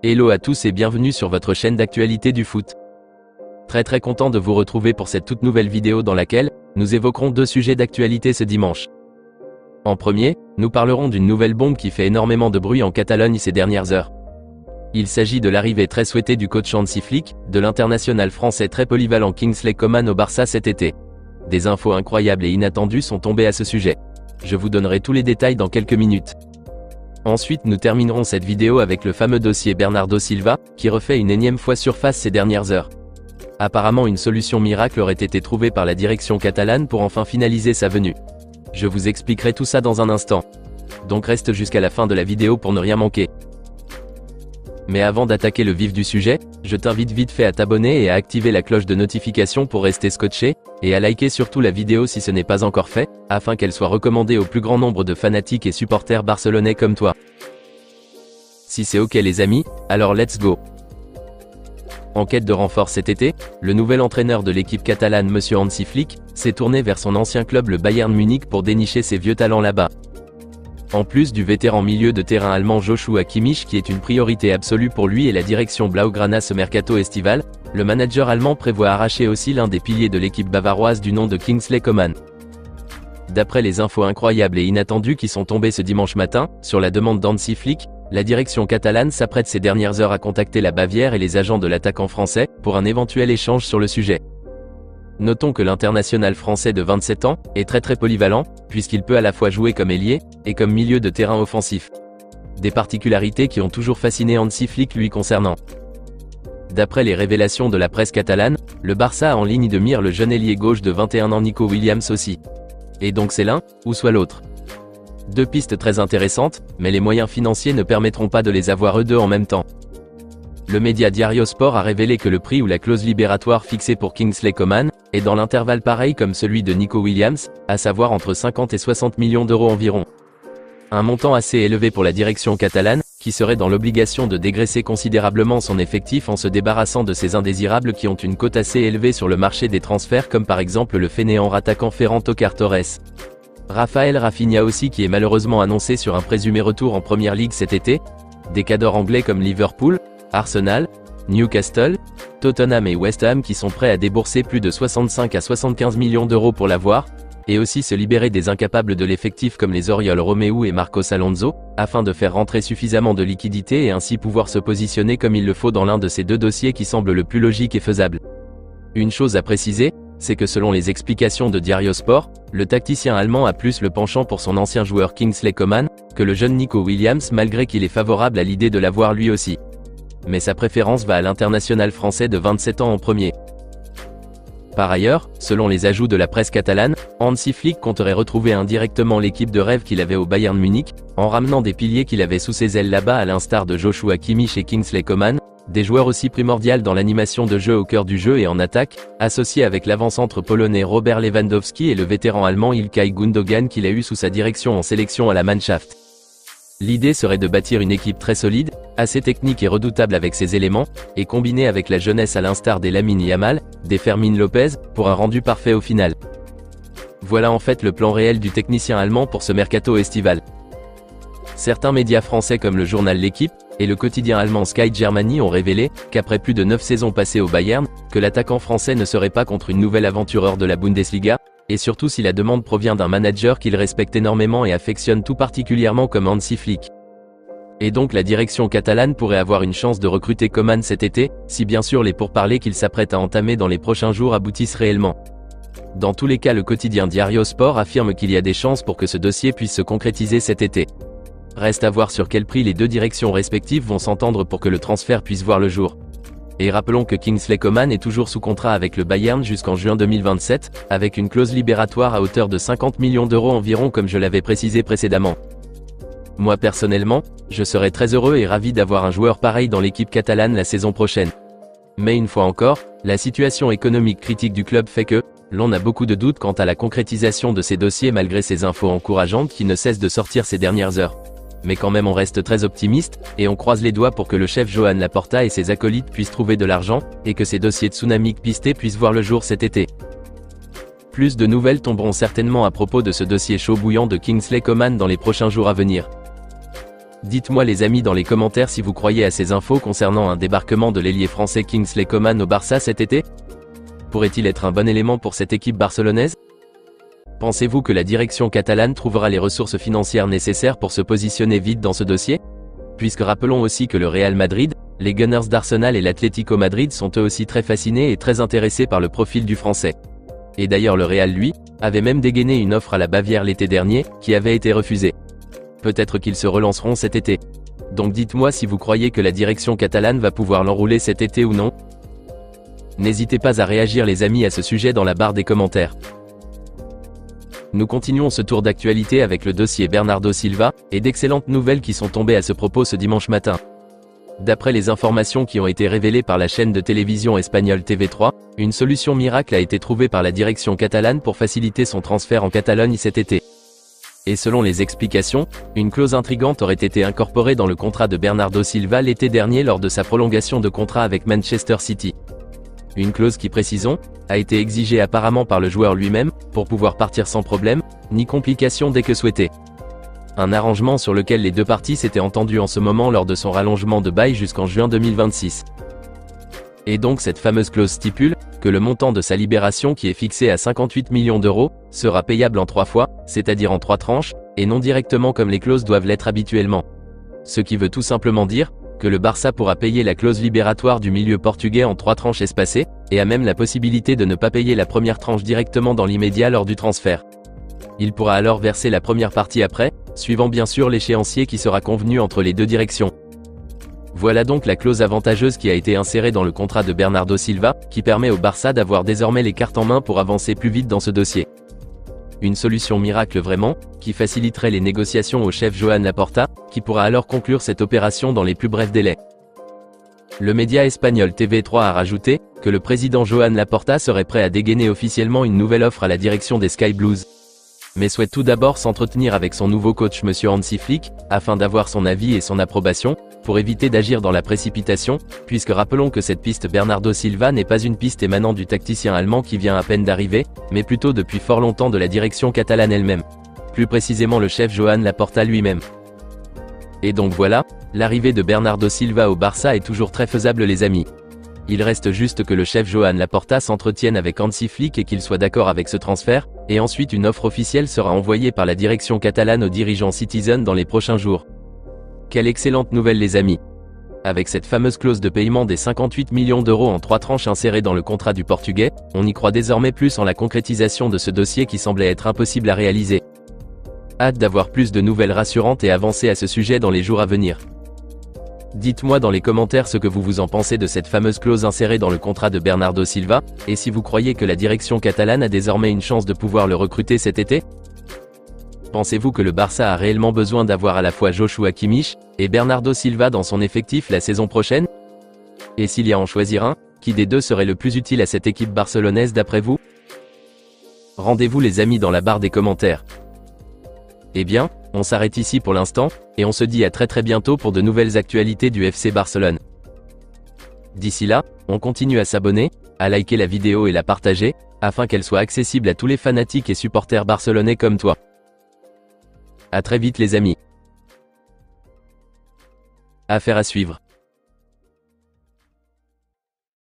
Hello à tous et bienvenue sur votre chaîne d'actualité du foot. Très content de vous retrouver pour cette toute nouvelle vidéo dans laquelle nous évoquerons deux sujets d'actualité ce dimanche. En premier, nous parlerons d'une nouvelle bombe qui fait énormément de bruit en Catalogne ces dernières heures. Il s'agit de l'arrivée très souhaitée du coach Hansi Flick, de l'international français très polyvalent Kingsley Coman au Barça cet été. Des infos incroyables et inattendues sont tombées à ce sujet. Je vous donnerai tous les détails dans quelques minutes. Ensuite, nous terminerons cette vidéo avec le fameux dossier Bernardo Silva, qui refait une énième fois surface ces dernières heures. Apparemment, une solution miracle aurait été trouvée par la direction catalane pour enfin finaliser sa venue. Je vous expliquerai tout ça dans un instant. Donc reste jusqu'à la fin de la vidéo pour ne rien manquer. Mais avant d'attaquer le vif du sujet, je t'invite vite fait à t'abonner et à activer la cloche de notification pour rester scotché, et à liker surtout la vidéo si ce n'est pas encore fait, afin qu'elle soit recommandée au plus grand nombre de fanatiques et supporters barcelonais comme toi. Si c'est ok les amis, alors let's go. En quête de renfort cet été, le nouvel entraîneur de l'équipe catalane Monsieur Hansi Flick, s'est tourné vers son ancien club le Bayern Munich pour dénicher ses vieux talents là-bas. En plus du vétéran milieu de terrain allemand Joshua Kimmich qui est une priorité absolue pour lui et la direction Blaugrana ce mercato estival, le manager allemand prévoit arracher aussi l'un des piliers de l'équipe bavaroise du nom de Kingsley Coman. D'après les infos incroyables et inattendues qui sont tombées ce dimanche matin, sur la demande d'Hansi Flick, la direction catalane s'apprête ces dernières heures à contacter la Bavière et les agents de l'attaquant français, pour un éventuel échange sur le sujet. Notons que l'international français de 27 ans est très polyvalent, puisqu'il peut à la fois jouer comme ailier et comme milieu de terrain offensif. Des particularités qui ont toujours fasciné Hansi Flick lui concernant. D'après les révélations de la presse catalane, le Barça a en ligne de mire le jeune ailier gauche de 21 ans Nico Williams aussi. Et donc c'est l'un, ou soit l'autre. Deux pistes très intéressantes, mais les moyens financiers ne permettront pas de les avoir eux deux en même temps. Le média Diario Sport a révélé que le prix ou la clause libératoire fixée pour Kingsley Coman est dans l'intervalle pareil comme celui de Nico Williams, à savoir entre 50 et 60 millions d'euros environ. Un montant assez élevé pour la direction catalane, qui serait dans l'obligation de dégraisser considérablement son effectif en se débarrassant de ces indésirables qui ont une cote assez élevée sur le marché des transferts comme par exemple le fainéant attaquant Ferran Torres. Rafael Rafinha aussi qui est malheureusement annoncé sur un présumé retour en Première Ligue cet été. Des cadors anglais comme Liverpool, Arsenal, Newcastle, Tottenham et West Ham qui sont prêts à débourser plus de 65 à 75 millions d'euros pour l'avoir, et aussi se libérer des incapables de l'effectif comme les Oriol Romeu et Marcos Alonso, afin de faire rentrer suffisamment de liquidités et ainsi pouvoir se positionner comme il le faut dans l'un de ces deux dossiers qui semble le plus logique et faisable. Une chose à préciser, c'est que selon les explications de Diario Sport, le tacticien allemand a plus le penchant pour son ancien joueur Kingsley Coman, que le jeune Nico Williams malgré qu'il est favorable à l'idée de l'avoir lui aussi. Mais sa préférence va à l'international français de 27 ans en premier. Par ailleurs, selon les ajouts de la presse catalane, Hansi Flick compterait retrouver indirectement l'équipe de rêve qu'il avait au Bayern Munich, en ramenant des piliers qu'il avait sous ses ailes là-bas à l'instar de Joshua Kimmich et Kingsley Coman, des joueurs aussi primordiaux dans l'animation de jeu au cœur du jeu et en attaque, associés avec l'avant-centre polonais Robert Lewandowski et le vétéran allemand Ilkay Gundogan qu'il a eu sous sa direction en sélection à la Mannschaft. L'idée serait de bâtir une équipe très solide, assez technique et redoutable avec ses éléments, et combinée avec la jeunesse à l'instar des Lamine Yamal, des Fermin Lopez, pour un rendu parfait au final. Voilà en fait le plan réel du technicien allemand pour ce mercato estival. Certains médias français comme le journal L'Équipe, et le quotidien allemand Sky Germany ont révélé, qu'après plus de 9 saisons passées au Bayern, que l'attaquant français ne serait pas contre une nouvelle aventure hors de la Bundesliga, et surtout si la demande provient d'un manager qu'il respecte énormément et affectionne tout particulièrement comme Hansi Flick. Et donc la direction catalane pourrait avoir une chance de recruter Coman cet été, si bien sûr les pourparlers qu'il s'apprête à entamer dans les prochains jours aboutissent réellement. Dans tous les cas le quotidien Diario Sport affirme qu'il y a des chances pour que ce dossier puisse se concrétiser cet été. Reste à voir sur quel prix les deux directions respectives vont s'entendre pour que le transfert puisse voir le jour. Et rappelons que Kingsley Coman est toujours sous contrat avec le Bayern jusqu'en juin 2027, avec une clause libératoire à hauteur de 50 millions d'euros environ comme je l'avais précisé précédemment. Moi personnellement, je serais très heureux et ravi d'avoir un joueur pareil dans l'équipe catalane la saison prochaine. Mais une fois encore, la situation économique critique du club fait que, l'on a beaucoup de doutes quant à la concrétisation de ces dossiers malgré ces infos encourageantes qui ne cessent de sortir ces dernières heures. Mais quand même on reste très optimiste, et on croise les doigts pour que le chef Joan Laporta et ses acolytes puissent trouver de l'argent, et que ces dossiers tsunami pistés puissent voir le jour cet été. Plus de nouvelles tomberont certainement à propos de ce dossier chaud bouillant de Kingsley Coman dans les prochains jours à venir. Dites-moi les amis dans les commentaires si vous croyez à ces infos concernant un débarquement de l'ailier français Kingsley Coman au Barça cet été. Pourrait-il être un bon élément pour cette équipe barcelonaise? Pensez-vous que la direction catalane trouvera les ressources financières nécessaires pour se positionner vite dans ce dossier? Puisque rappelons aussi que le Real Madrid, les Gunners d'Arsenal et l'Atlético Madrid sont eux aussi très fascinés et très intéressés par le profil du français. Et d'ailleurs le Real lui, avait même dégainé une offre à la Bavière l'été dernier, qui avait été refusée. Peut-être qu'ils se relanceront cet été. Donc dites-moi si vous croyez que la direction catalane va pouvoir l'enrouler cet été ou non. N'hésitez pas à réagir les amis à ce sujet dans la barre des commentaires. Nous continuons ce tour d'actualité avec le dossier Bernardo Silva, et d'excellentes nouvelles qui sont tombées à ce propos ce dimanche matin. D'après les informations qui ont été révélées par la chaîne de télévision espagnole TV3, une solution miracle a été trouvée par la direction catalane pour faciliter son transfert en Catalogne cet été. Et selon les explications, une clause intrigante aurait été incorporée dans le contrat de Bernardo Silva l'été dernier lors de sa prolongation de contrat avec Manchester City. Une clause qui, précisons, a été exigée apparemment par le joueur lui-même, pour pouvoir partir sans problème, ni complication dès que souhaité. Un arrangement sur lequel les deux parties s'étaient entendues en ce moment lors de son rallongement de bail jusqu'en juin 2026. Et donc cette fameuse clause stipule que le montant de sa libération qui est fixé à 58 millions d'euros, sera payable en 3 fois, c'est-à-dire en 3 tranches, et non directement comme les clauses doivent l'être habituellement. Ce qui veut tout simplement dire que le Barça pourra payer la clause libératoire du milieu portugais en 3 tranches espacées, et a même la possibilité de ne pas payer la première tranche directement dans l'immédiat lors du transfert. Il pourra alors verser la première partie après, suivant bien sûr l'échéancier qui sera convenu entre les deux directions. Voilà donc la clause avantageuse qui a été insérée dans le contrat de Bernardo Silva, qui permet au Barça d'avoir désormais les cartes en main pour avancer plus vite dans ce dossier. Une solution miracle vraiment, qui faciliterait les négociations au chef Joan Laporta, qui pourra alors conclure cette opération dans les plus brefs délais. Le média espagnol TV3 a rajouté que le président Joan Laporta serait prêt à dégainer officiellement une nouvelle offre à la direction des Sky Blues, mais souhaite tout d'abord s'entretenir avec son nouveau coach Monsieur Hansi Flick, afin d'avoir son avis et son approbation, pour éviter d'agir dans la précipitation, puisque rappelons que cette piste Bernardo Silva n'est pas une piste émanant du tacticien allemand qui vient à peine d'arriver, mais plutôt depuis fort longtemps de la direction catalane elle-même. Plus précisément le chef Joan Laporta lui-même. Et donc voilà, l'arrivée de Bernardo Silva au Barça est toujours très faisable les amis. Il reste juste que le chef Joan Laporta s'entretienne avec Hansi Flick et qu'il soit d'accord avec ce transfert, et ensuite une offre officielle sera envoyée par la direction catalane aux dirigeants Citizen dans les prochains jours. Quelle excellente nouvelle les amis! Avec cette fameuse clause de paiement des 58 millions d'euros en 3 tranches insérées dans le contrat du Portugais, on y croit désormais plus en la concrétisation de ce dossier qui semblait être impossible à réaliser. Hâte d'avoir plus de nouvelles rassurantes et avancées à ce sujet dans les jours à venir. Dites-moi dans les commentaires ce que vous en pensez de cette fameuse clause insérée dans le contrat de Bernardo Silva, et si vous croyez que la direction catalane a désormais une chance de pouvoir le recruter cet été? Pensez-vous que le Barça a réellement besoin d'avoir à la fois Joshua Kimmich et Bernardo Silva dans son effectif la saison prochaine? Et s'il y a à en choisir un, qui des deux serait le plus utile à cette équipe barcelonaise d'après vous? Rendez-vous les amis dans la barre des commentaires. Eh bien, on s'arrête ici pour l'instant, et on se dit à très bientôt pour de nouvelles actualités du FC Barcelone. D'ici là, on continue à s'abonner, à liker la vidéo et la partager, afin qu'elle soit accessible à tous les fanatiques et supporters barcelonais comme toi. À très vite les amis. Affaire à suivre.